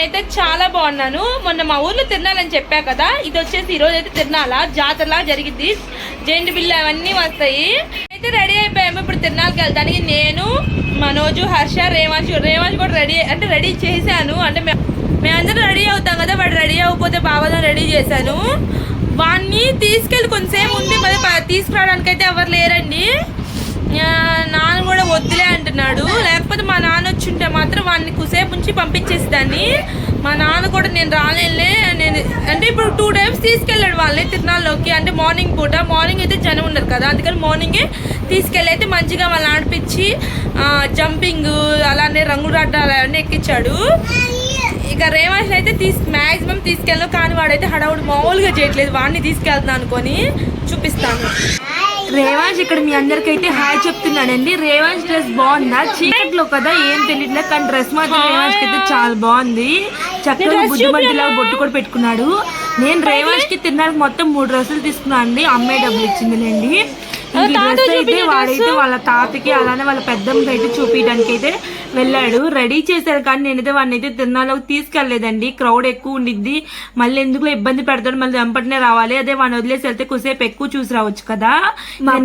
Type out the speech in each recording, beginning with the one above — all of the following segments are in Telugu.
నేనైతే చాలా బాగున్నాను. మొన్న మా ఊర్లో తిరణాలని చెప్పా కదా, ఇది వచ్చేసి ఈ రోజు అయితే తిరణాల జాతరలా జరిగింది. జెండు బిల్లు అవన్నీ వస్తాయి. అయితే రెడీ అయిపోయాము ఇప్పుడు తిరణాలకి వెళ్తానికి. నేను, మనోజు, హర్ష, రేవాంశ్ కూడా రెడీ చేశాను. అంటే మేమందరం రెడీ అవుతాం కదా, వాడు రెడీ అవ్వకపోతే బాబాతో రెడీ చేశాను. వాడిని తీసుకెళ్ళి కొంతసేపు ఉంది, మరి తీసుకురావడానికి అయితే ఎవరు లేరండి. నాన్న కూడా వద్దులే అంటున్నాడు. లేకపోతే మా నాన్న వచ్చి ఉంటే మాత్రం వాడిని కుసేపు ఉంచి పంపించేసేదాన్ని. మా నాన్న కూడా నేను రాలేనులే, నేను అంటే ఇప్పుడు 2 times తీసుకెళ్ళాడు వాళ్ళని తిరణాల్లోకి. అంటే మార్నింగ్ అయితే జనం ఉండరు కదా, అందుకని మార్నింగే తీసుకెళ్ళి అయితే మంచిగా వాళ్ళని ఆడిపించి జంపింగ్ అలానే రంగురాట్టాలు అవన్నీ ఎక్కించాడు. ఇక రేవాష్ అయితే మ్యాక్సిమం తీసుకెళ్ళాను, కానీ వాడైతే హడావుడు మామూలుగా చేయట్లేదు. వాడిని తీసుకెళ్తున్నాను అనుకొని చూపిస్తాను. రేవాంశ్ ఇక్కడ మీ అందరికైతే హాయ్ చెప్తున్నాడండి. రేవాంశ్ డ్రెస్ బాగుందా? చీకట్లో కదా ఏం తెలియట్లేదు, కానీ డ్రెస్ మాత్రం రేవాంశ్ అయితే చాలా బాగుంది. చక్కగా బుజ్జిమంటిలాగా బొట్టు కూడా పెట్టుకున్నాడు. నేను రేవాంశ్ కి తినడానికి మొత్తం 3 డ్రెస్సులు తీసుకున్నాను అండి. అమ్మాయి డబ్బులు ఇచ్చిందిలేండి. అయితే వాడైతే వాళ్ళ తాతకి అలానే వాళ్ళ పెద్దమ్మకి అయితే చూపించడానికి అయితే వెళ్ళాడు. రెడీ చేశారు, కానీ నేనైతే వాడిని అయితే తిరణాల్లోకి తీసుకెళ్లేదండి. క్రౌడ్ ఎక్కువ ఉండిద్ది, మళ్ళీ ఎందుకు ఇబ్బంది పెడతాడు, మళ్ళీ వెంపటనే రావాలి. అదే వాడిని వదిలేసి వెళ్తే కొద్దిసేపు ఎక్కువ చూసి రావచ్చు కదా.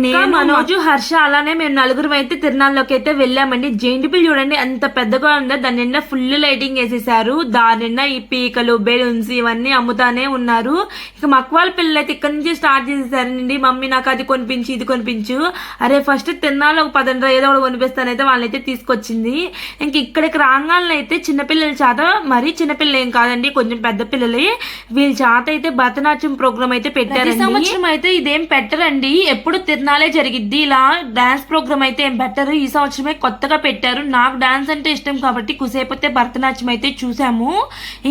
నేను, మనోజు, హర్ష అలానే మేము 4 అయితే తిరణాల్లోకి అయితే వెళ్ళామండి. జెయింట్ బిల్ చూడండి ఎంత పెద్దగా ఉందో. దాని నిండా ఫుల్ లైటింగ్ వేసేసారు. దాని నిండా ఈ పీకలు, బెలూన్స్ ఇవన్నీ అమ్ముతానే ఉన్నారు. ఇక మక్వాల పిల్లలు అయితే ఇక్కడ నుంచి స్టార్ట్ చేసేసారండి. మమ్మీ నాకు అది కొనిపించి ఇది కొనిపించు. అరే ఫస్ట్ తిరణాల్లో 10 ఏదో ఒకటి కొనిపిస్తానైతే వాళ్ళైతే తీసుకొచ్చింది. ఇంక ఇక్కడికి రాగాలను అయితే చిన్నపిల్లల చేత, మరీ చిన్నపిల్లలు ఏం కాదండి, కొంచెం పెద్ద పిల్లలే, వీళ్ళ చేత అయితే భరతనాట్యం ప్రోగ్రామ్ అయితే పెట్టారు. సంవత్సరం అయితే ఇదేం పెట్టరండి, ఎప్పుడు తిరణాలే జరిగిద్ది. ఇలా డాన్స్ ప్రోగ్రామ్ అయితే ఏం పెట్టరు. ఈ సంవత్సరమే కొత్తగా పెట్టారు. నాకు డాన్స్ అంటే ఇష్టం కాబట్టి కుసేపైతే భరతనాట్యం అయితే చూసాము.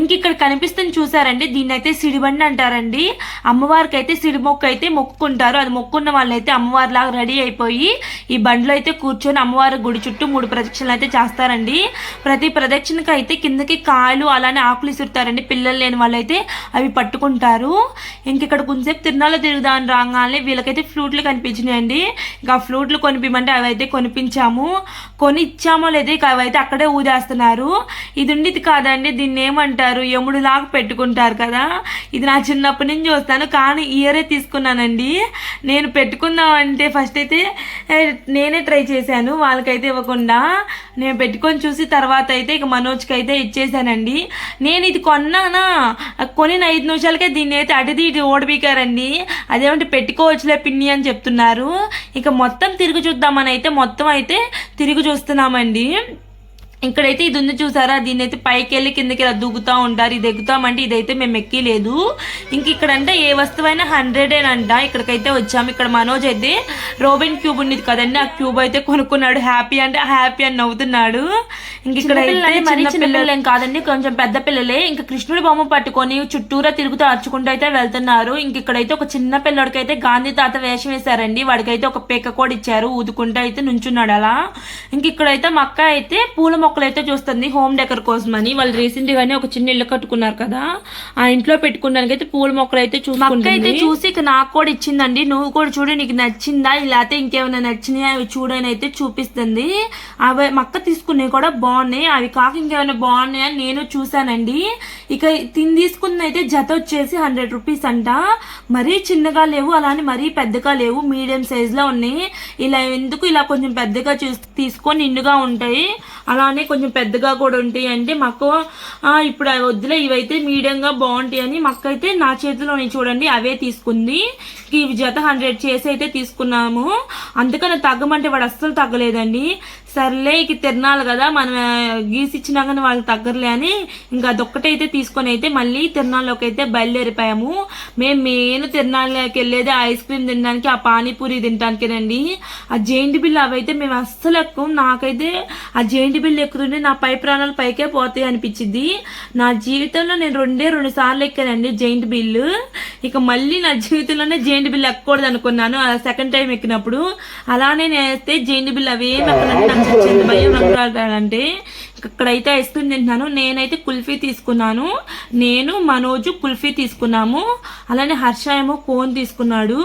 ఇంక ఇక్కడ కనిపిస్తుంది చూసారండి, దీన్ని అయితే సిడిబండి అంటారండి. అమ్మవారికి అయితే సిడిమొక్క అయితే మొక్కుకుంటారు. అది మొక్కున్న వాళ్ళైతే అమ్మవారి లాగా రెడీ అయిపోయి ఈ బండిలో అయితే కూర్చొని అమ్మవారి గుడి చుట్టూ 3 ప్రదక్షిణలు అయితే చేస్తారండి. ప్రతి ప్రదక్షిణకి అయితే కిందకి కాయలు అలానే ఆకులు ఇసురుతారండి. పిల్లలు లేని వాళ్ళైతే అవి పట్టుకుంటారు. ఇంక ఇక్కడ కొంచెంసేపు తిరణాల్లో తిరుగుదాని రాగానే వీళ్ళకైతే ఫ్లూట్లు కనిపించినాయండి. ఇంకా ఫ్లూట్లు కొనిపించమంటే అవి అయితే కొనిపించాము. కొని ఇచ్చామో లేదో ఇక అవి అయితే అక్కడే ఊదేస్తున్నారు. ఇది ఉండేది కాదండి, దీన్ని ఏమంటారు, యముడు లాగా పెట్టుకుంటారు కదా. ఇది నా చిన్నప్పటి నుంచి చూస్తాను, కానీ ఇయరే తీసుకున్నానండి. నేను పెట్టుకుందామంటే ఫస్ట్ అయితే నేనే ట్రై చేశాను, వాళ్ళకైతే ఇవ్వకుండా. నేను పెట్టుకొని చూసి తర్వాత అయితే ఇక మనోజ్కి అయితే ఇచ్చేసానండి. నేను ఇది కొన్నానా, కొనిన 5 నిమిషాలకే దీన్ని అయితే అడిది ఇటు ఓడిపికారండి. అదేమంటే పెట్టుకోవచ్చులే పిన్ని అని చెప్తున్నారు. ఇక మొత్తం తిరిగి చూద్దామని అయితే మొత్తం అయితే తిరిగి చూస్తున్నామండి. ఇక్కడైతే ఇది ఉంది చూసారా, దీన్ని అయితే పైకి వెళ్ళి కిందకి ఇలా దూకుతూ ఉంటారు. ఇది ఎక్కుతామంటే ఇదైతే మేము ఎక్కలేదు. ఇంక ఇక్కడంటే ఏ వస్తువైనా 100 అంట. ఇక్కడికైతే వచ్చాము. ఇక్కడ మనోజ్ అయితే రోబిన్ క్యూబ్ ఉండేది కదండి, ఆ క్యూబ్ అయితే కొనుక్కున్నాడు. హ్యాపీ అంటే హ్యాపీ అని నవ్వుతున్నాడు. ఇంక ఇక్కడ చిన్నపిల్లలు ఏం కాదండి, కొంచెం పెద్ద పిల్లలే. ఇంకా కృష్ణుడి బొమ్మ పట్టుకొని చుట్టూరా తిరుగుతూ అరుచుకుంటూ అయితే వెళ్తున్నారు. ఇంక ఇక్కడైతే ఒక చిన్న పిల్లడికైతే గాంధీ తాత వేషం వేశారండి. వాడికైతే ఒక పేక కూడా ఇచ్చారు, ఊదుకుంటూ అయితే నుంచున్నాడు అలా. ఇంక ఇక్కడైతే మా అక్క అయితే పూల మొక్కలు అయితే చూస్తుంది హోమ్ డెకర్ కోసం అని. వాళ్ళు రీసెంట్ గానే ఒక చిన్న ఇల్లు కట్టుకున్నారు కదా, ఆ ఇంట్లో పెట్టుకోవడానికి అయితే పూల మొక్కలు అయితే చూసుకుంటుంది. అయితే చూసి ఇక నాకు కూడా ఇచ్చిందండి, నువ్వు కూడా చూడు నీకు నచ్చిందా, ఇలా అయితే ఇంకేమైనా నచ్చినాయి అవి చూడని అయితే చూపిస్తుంది. అవి మక్క తీసుకునేవి కూడా బాగున్నాయి, అవి కాక ఇంకేమైనా బాగున్నాయి అని నేను చూసానండి. ఇక తిని తీసుకున్న అయితే జత వచ్చేసి 100 రూపీస్ అంట. మరీ చిన్నగా లేవు, అలానే మరీ పెద్దగా లేవు, మీడియం సైజ్ లో ఉన్నాయి. ఇలా ఎందుకు ఇలా కొంచెం పెద్దగా తీసుకొని నిండుగా ఉంటాయి, అలానే కొంచెం పెద్దగా కూడా ఉంటాయి అంటే మాకు ఇప్పుడు అవి వద్దులే, ఇవైతే మీడియంగా బాగుంటాయి అని మక్క అయితే నా చేతిలోని చూడండి అవే తీసుకుంది. ఇవి జత 100 చేసి అయితే తీసుకున్నాము. అందుకని తగ్గమంటే వాడు అస్సలు తగ్గలేదండి. సర్లే ఇక తిరణాలి కదా, మనం గీసి ఇచ్చినా కానీ వాళ్ళకి తగ్గరలే అని ఇంకా అదొక్కటైతే తీసుకొని అయితే మళ్ళీ తిరణాల్లోకి అయితే బయలుదేరిపోయాము. మేము మెయిన్ తిరణాల్లోకి వెళ్ళేది ఐస్ క్రీమ్ తినడానికి, ఆ పానీపూరి తినడానికేనండి. ఆ జెయింట్ బిల్ అవైతే మేము అస్సలు ఎక్కువ, నాకైతే ఆ జెయింట్ బిల్ ఎక్కుతుంటే నా పై ప్రాణాలు పైకే పోతాయి అనిపించింది. నా జీవితంలో నేను 2 సార్లు ఎక్కానండి జెయింట్ బిల్. ఇక మళ్ళీ నా జీవితంలోనే జెయింట్ బిల్ ఎక్కకూడదు అనుకున్నాను సెకండ్ టైం ఎక్కినప్పుడు. అలానే నేనైతే జెయింట్ బిల్ అవేమి ఎక్కనంటే నాకు భయం రంగురాలంటే. ఇక్కడైతే ఐస్ క్రీమ్ తింటున్నాను. నేనైతే కుల్ఫీ తీసుకున్నాను. నేను మనోజు కుల్ఫీ తీసుకున్నాము. అలానే హర్ష ఏమో కోన్ తీసుకున్నాడు.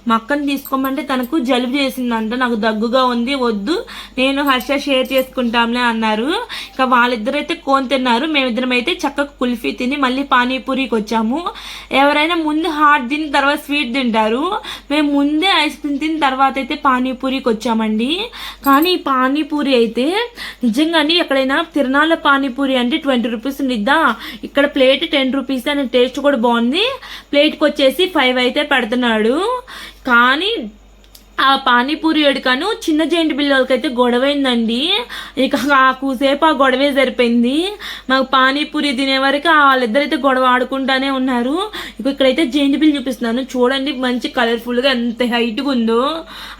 మా అక్కని తీసుకోమంటే తనకు జలుబు చేసిందంట, నాకు దగ్గుగా ఉంది వద్దు నేను హర్ష షేర్ చేసుకుంటాంలే అన్నారు. ఇక వాళ్ళిద్దరైతే కోన్ తిన్నారు. మేమిద్దరం అయితే చక్కగా కుల్ఫీ తిని మళ్ళీ పానీపూరికి వచ్చాము. ఎవరైనా ముందు హాట్ తిని తర్వాత స్వీట్ తింటారు. మేము ముందే ఐస్ క్రీమ్ తిని తర్వాత అయితే పానీపూరికి వచ్చామండి. కానీ ఈ పానీపూరి అయితే నిజంగానే ఎక్కడైనా తిరునాళ్ళ పానీపూరి అంటే 20 రూపీస్ ఉండిద్దా, ఇక్కడ ప్లేట్ 10 రూపీస్ అని టేస్ట్ కూడా బాగుంది. ప్లేట్కి వచ్చేసి 5 అయితే పెడుతున్నాడు. కానీ ఆ పానీపూరి ఎడుకను చిన్న జైంట్ బిల్లలకైతే గొడవైందండి. ఇక కూసేపు ఆ గొడవే సరిపోయింది. మాకు పానీపూరి తినే వరకు వాళ్ళిద్దరైతే గొడవ ఆడుకుంటానే ఉన్నారు. ఇక ఇక్కడైతే జైంట్ బిల్ చూపిస్తున్నాను చూడండి, మంచి కలర్ఫుల్గా ఎంత హైట్గా ఉందో.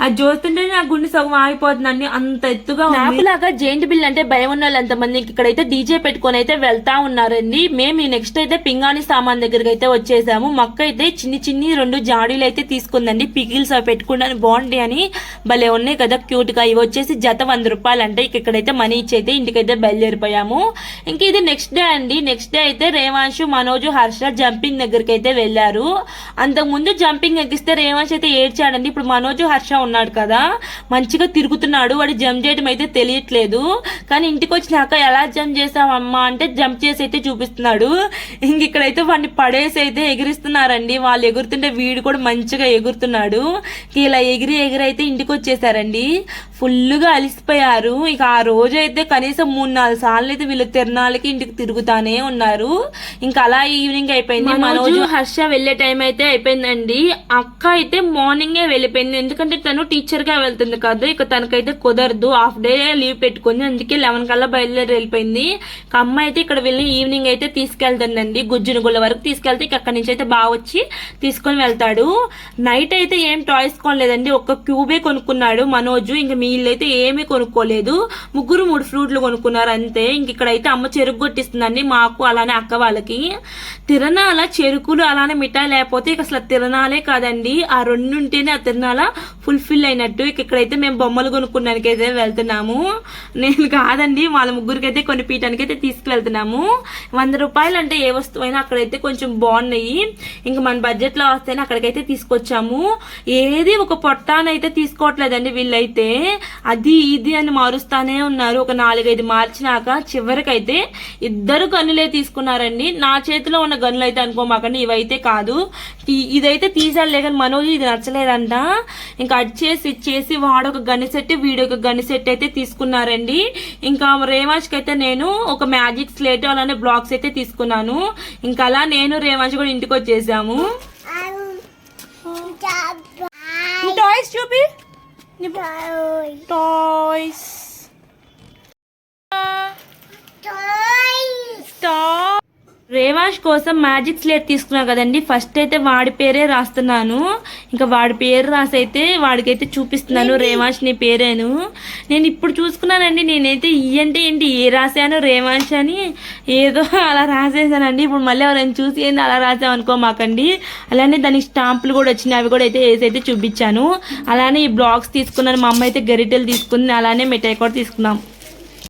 అది చూస్తుంటే నా గుండె సగం ఆగిపోతుందండి, అంత ఎత్తుగా లాగా. జైంట్ బిల్ అంటే భయం ఉన్న వాళ్ళు ఎంతమంది ఇక్కడైతే డీజే పెట్టుకొని అయితే వెళ్తా ఉన్నారండి. మేము నెక్స్ట్ అయితే పింగాణి సామాన్ దగ్గరికి అయితే వచ్చేసాము. మక్క అయితే చిన్ని 2 జాడీలు అయితే తీసుకుందండి. పికిల్స్ అవి పెట్టుకుంటాను బాగుంది అని. భలే ఉన్నాయి కదా క్యూట్ గా. ఇవి వచ్చేసి జత 100 రూపాయలు అంటే. ఇక్కడైతే మనీ ఇచ్చి అయితే ఇంటికైతే బయలుదేరిపోయాము. ఇంక ఇది నెక్స్ట్ డే అండి. నెక్స్ట్ డే అయితే రేవాంశు, మనోజు, హర్ష జంపింగ్ దగ్గరికి అయితే వెళ్ళారు. అంతకుముందు జంపింగ్ ఎక్కిస్తే రేవాంశ్ అయితే ఏడ్చాడండి. ఇప్పుడు మనోజు, హర్ష ఉన్నాడు కదా, మంచిగా తిరుగుతున్నాడు. వాడు జంప్ చేయడం అయితే తెలియట్లేదు. కానీ ఇంటికి వచ్చినాక ఎలా జంప్ చేసావమ్మా అంటే జంప్ చేసి అయితే చూపిస్తున్నాడు. ఇంక ఇక్కడైతే వాడిని పడేసి అయితే ఎగిరిస్తున్నారండి. వాళ్ళు ఎగురుతుంటే వీడు కూడా మంచిగా ఎగురుతున్నాడు. ఇలా ఎగిరైతే ఇంటికి వచ్చేసారండి. ఫుల్గా అలిసిపోయారు. ఇక ఆ రోజు అయితే కనీసం 3-4 సార్లు అయితే వీళ్ళు తిరణాలకి ఇంటికి తిరుగుతానే ఉన్నారు. ఇంకా అలా ఈవినింగ్ అయిపోయింది. మనోజు, హర్ష వెళ్లే టైం అయితే అయిపోయిందండి. అక్క అయితే మార్నింగే వెళ్ళిపోయింది, ఎందుకంటే తను టీచర్ గా వెళ్తుంది కదా. ఇక తనకైతే కుదరదు, హాఫ్ డే లీవ్ పెట్టుకుంది. అందుకే 11 కల్లా బయలుదేరి వెళ్ళిపోయింది. ఇక అమ్మ అయితే ఇక్కడ వెళ్ళి ఈవినింగ్ అయితే తీసుకెళ్తుందండి. గుజ్జునుగుళ్ళ వరకు తీసుకెళ్తే ఇక అక్కడి నుంచి అయితే బాగా వచ్చి తీసుకొని వెళ్తాడు. నైట్ అయితే ఏం టాయ్స్ కొనలేదండి, ఒక్క క్యూబే కొనుక్కున్నాడు మనోజు. ఇంక వీళ్ళైతే ఏమీ కొనుక్కోలేదు. 3 ఫ్రూట్లు కొనుక్కున్నారు అంతే. ఇంక ఇక్కడైతే అమ్మ చెరుకు కొట్టిస్తుందండి మాకు అలానే అక్క వాళ్ళకి. తిరణాల చెరుకులు అలానే మిఠాయి లేకపోతే ఇక అసలు తిరణాలే కాదండి. ఆ 2 ఉంటేనే ఆ తిరణాల ఫుల్ఫిల్ అయినట్టు. ఇక ఇక్కడైతే మేము బొమ్మలు కొనుక్కోడానికి అయితే వెళ్తున్నాము. నేను కాదండి, వాళ్ళ ముగ్గురికి అయితే కొనిపీయటానికి అయితే తీసుకువెళ్తున్నాము. 100 రూపాయలు అంటే ఏ వస్తువు అయినా అక్కడైతే కొంచెం బాగున్నాయి. ఇంకా మన బడ్జెట్ లో వస్తేనే అక్కడికైతే తీసుకొచ్చాము. ఏది ఒక పొట్టానైతే తీసుకోవట్లేదండి వీళ్ళైతే, అది ఇది అని మారుస్తానే ఉన్నారు. ఒక 4-5 మార్చినాక చివరికైతే 2 గన్నులే తీసుకున్నారండి. నా చేతిలో ఉన్న గన్నులు అయితే అనుకోమాకండి, ఇవైతే కాదు. ఇదైతే తీసాడులే కానీ మనోజు ఇది నచ్చలేదంట. ఇంకా అడ్చేసి ఇచ్చేసి వాడొక గన్ను సెట్, వీడొక గన్ను సెట్ అయితే తీసుకున్నారండి. ఇంకా రేవాంష్కి అయితే నేను ఒక మ్యాజిక్ స్లేట్ అలానే బ్లాక్స్ అయితే తీసుకున్నాను. ఇంకా అలా నేను రేవాంష్ కూడా ఇంటికి వచ్చేసాము. టాయ్స్ చూపి, టాయ్స్ రేవాంష్ కోసం మ్యాజిక్ స్లేట్ తీసుకున్నాను కదండి. ఫస్ట్ అయితే వాడి పేరే రాస్తున్నాను. ఇంకా వాడి పేరు రాసి అయితే వాడికైతే చూపిస్తున్నాను. రేవాంష్ నీ పేరేను. నేను ఇప్పుడు చూసుకున్నానండి, నేనైతే అంటే ఏంటి ఏ రాశాను రేవాంష్ అని ఏదో అలా రాసేసానండి. ఇప్పుడు మళ్ళీ ఎవరైనా చూసి ఏంది అలా రాసామనుకోమాకండి. అలానే దానికి స్టాంపులు కూడా వచ్చినాయి, అవి కూడా అయితే వేసి అయితే చూపించాను. అలానే ఈ బ్లాక్స్ తీసుకున్నాను. మా అమ్మ అయితే గరిటెలు తీసుకుంది, అలానే మిఠాయి కూడా తీసుకున్నాం.